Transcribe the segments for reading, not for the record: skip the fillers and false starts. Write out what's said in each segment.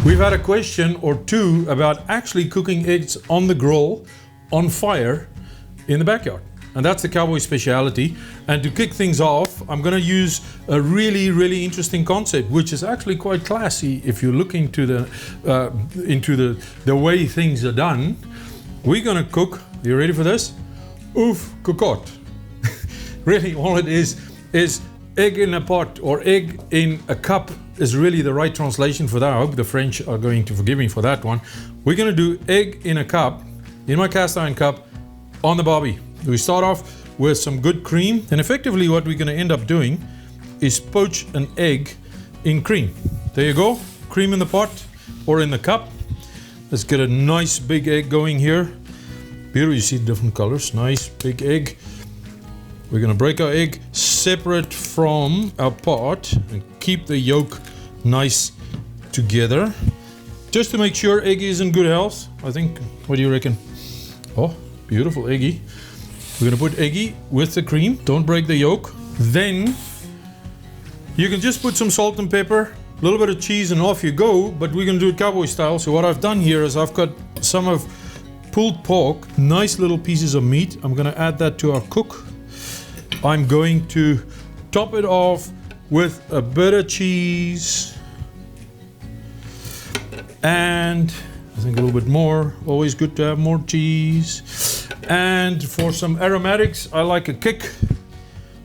We've had a question or two about actually cooking eggs on the grill, on fire, in the backyard. And that's the Cowboys speciality. And to kick things off, I'm going to use a really, really interesting concept, which is actually quite classy if you look into the way things are done. We're going to cook, you ready for this? Oeufs cocotte. Really, all it is egg in a pot, or egg in a cup is really the right translation for that. I hope the French are going to forgive me for that one. We're going to do egg in a cup, in my cast iron cup, on the barbie. We start off with some good cream, and effectively what we're going to end up doing is poach an egg in cream. There you go, cream in the pot or in the cup. Let's get a nice big egg going here. Here you see different colors, nice big egg. We're going to break our egg separate from our pot and keep the yolk nice together, just to make sure egg is in good health, I think. What do you reckon? Oh, beautiful eggy. We're going to put eggy with the cream. Don't break the yolk. Then you can just put some salt and pepper, a little bit of cheese, and off you go. But we're going to do it Cowboy style. So what I've done here is I've got some of pulled pork, nice little pieces of meat. I'm going to add that to our cook. I'm going to top it off with a bit of cheese and I think a little bit more. Always good to have more cheese. And for some aromatics, I like a kick.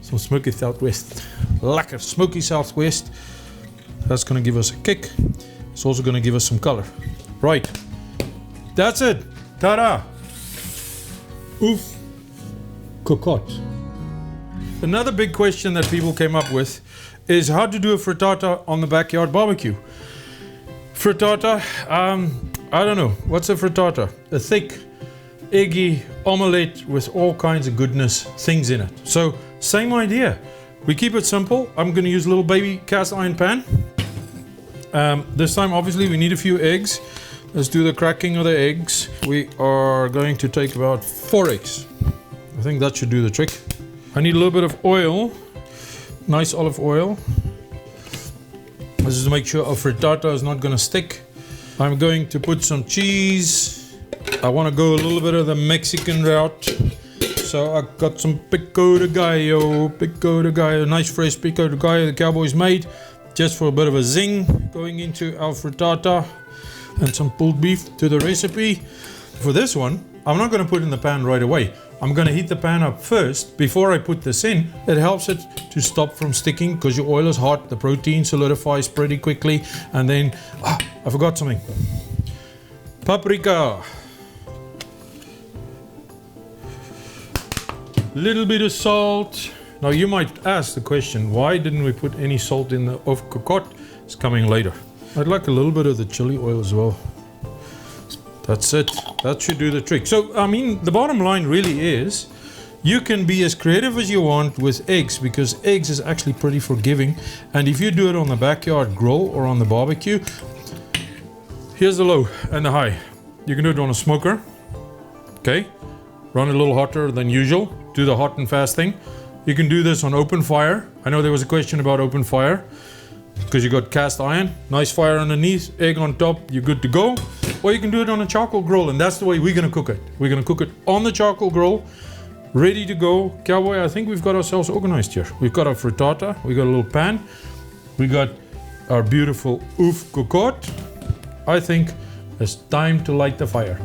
Some smoky southwest. Lekker smoky southwest. That's going to give us a kick. It's also going to give us some color. Right. That's it. Ta-da! Oeufs cocotte. Another big question that people came up with is how to do a frittata on the backyard barbecue. Frittata, I don't know. What's a frittata? A thick, eggy omelette with all kinds of goodness things in it. So, same idea. We keep it simple. I'm going to use a little baby cast iron pan. This time, obviously, we need a few eggs. Let's do the cracking of the eggs. We are going to take about 4 eggs. I think that should do the trick. I need a little bit of oil, nice olive oil. This is to make sure our frittata is not going to stick. I'm going to put some cheese. I want to go a little bit of the Mexican route. So I got some pico de gallo, nice fresh pico de gallo the Cowboys made, just for a bit of a zing going into our frittata, and some pulled beef to the recipe. For this one, I'm not going to put it in the pan right away. I'm going to heat the pan up first before I put this in. It helps it to stop from sticking because your oil is hot, the protein solidifies pretty quickly. And then, I forgot something. Paprika. Little bit of salt. Now you might ask the question, why didn't we put any salt in the Oeufs cocotte? It's coming later. I'd like a little bit of the chili oil as well. That's it. That should do the trick. So, I mean, the bottom line really is you can be as creative as you want with eggs, because eggs is actually pretty forgiving. And if you do it on the backyard grill or on the barbecue, here's the low and the high. You can do it on a smoker. Okay. Run a little hotter than usual. Do the hot and fast thing. You can do this on open fire. I know there was a question about open fire, because you got cast iron, nice fire underneath, egg on top, you're good to go. Or you can do it on a charcoal grill, and that's the way we're going to cook it. We're going to cook it on the charcoal grill, ready to go. Cowboy, I think we've got ourselves organized here. We've got our frittata, we got a little pan, we got our beautiful Oeufs cocotte. I think it's time to light the fire.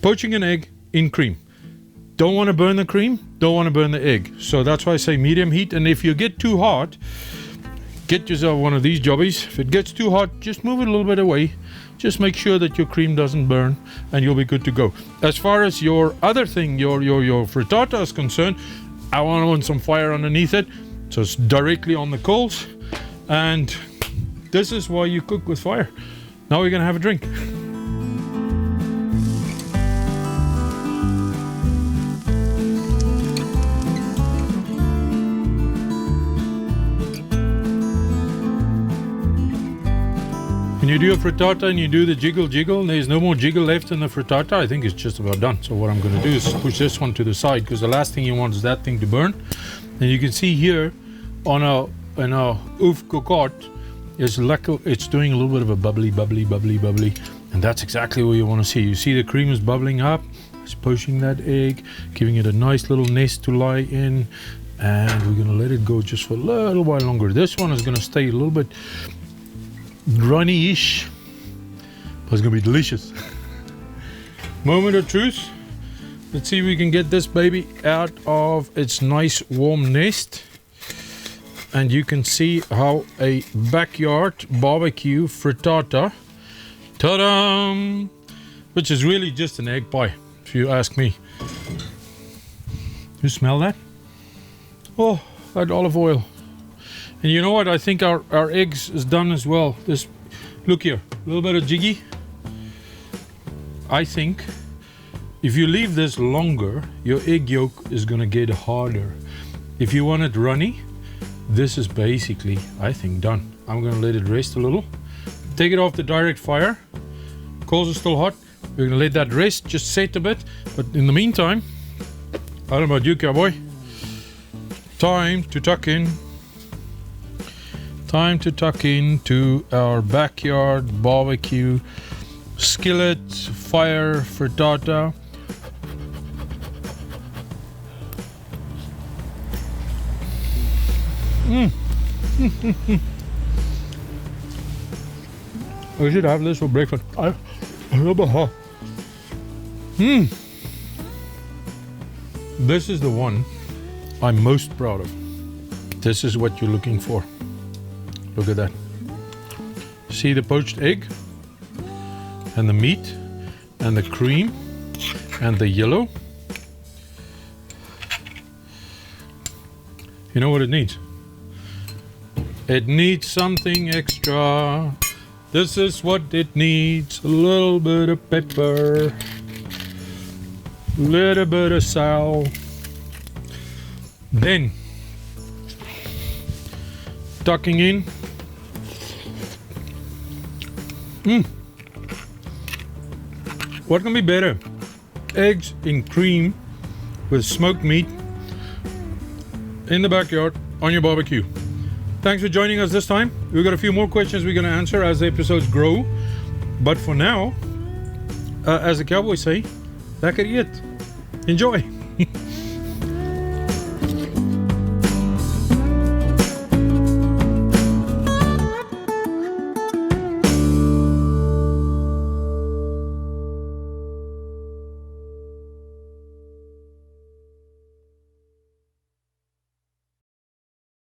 Poaching an egg in cream. Don't want to burn the cream, don't want to burn the egg. So that's why I say medium heat. And if you get too hot, get yourself one of these jobbies. If it gets too hot, just move it a little bit away. Just make sure that your cream doesn't burn and you'll be good to go. As far as your other thing, your frittata is concerned, I want some fire underneath it. So it's directly on the coals. And this is why you cook with fire. Now we're going to have a drink. When you do a frittata and you do the jiggle, and there's no more jiggle left in the frittata, I think it's just about done. So what I'm going to do is push this one to the side, because the last thing you want is that thing to burn. And you can see here on our and our Oeufs Cocotte is lekker. It's doing a little bit of a bubbly, and that's exactly what you want to see. You see the cream is bubbling up, it's pushing that egg, giving it a nice little nest to lie in, and we're gonna let it go just for a little while longer. This one is gonna stay a little bit runny-ish, but it's gonna be delicious. Moment of truth. Let's see if we can get this baby out of its nice warm nest. And you can see how a backyard barbecue frittata, ta-da, which is really just an egg pie, if you ask me. You smell that? Oh, that olive oil. And you know what? I think our eggs is done as well. This, look here, a little bit of jiggy. I think if you leave this longer, your egg yolk is gonna get harder. If you want it runny, this is basically, I think, done. I'm gonna let it rest a little. Take it off the direct fire. Coals are still hot. We're gonna let that rest, just set a bit. But in the meantime, I don't know about you, cowboy. Time to tuck in. Time to tuck into our backyard barbecue skillet fire frittata. I should have this for breakfast. I love it. This is the one I'm most proud of. This is what you're looking for. Look at that. See the poached egg? And the meat? And the cream? And the yellow? You know what it needs? It needs something extra. This is what it needs. A little bit of pepper. A little bit of salt. Then, tucking in. What can be better? Eggs in cream with smoked meat in the backyard on your barbecue. Thanks for joining us this time. We've got a few more questions we're going to answer as the episodes grow. But for now, as the Cowboys say, lekker eet. Enjoy.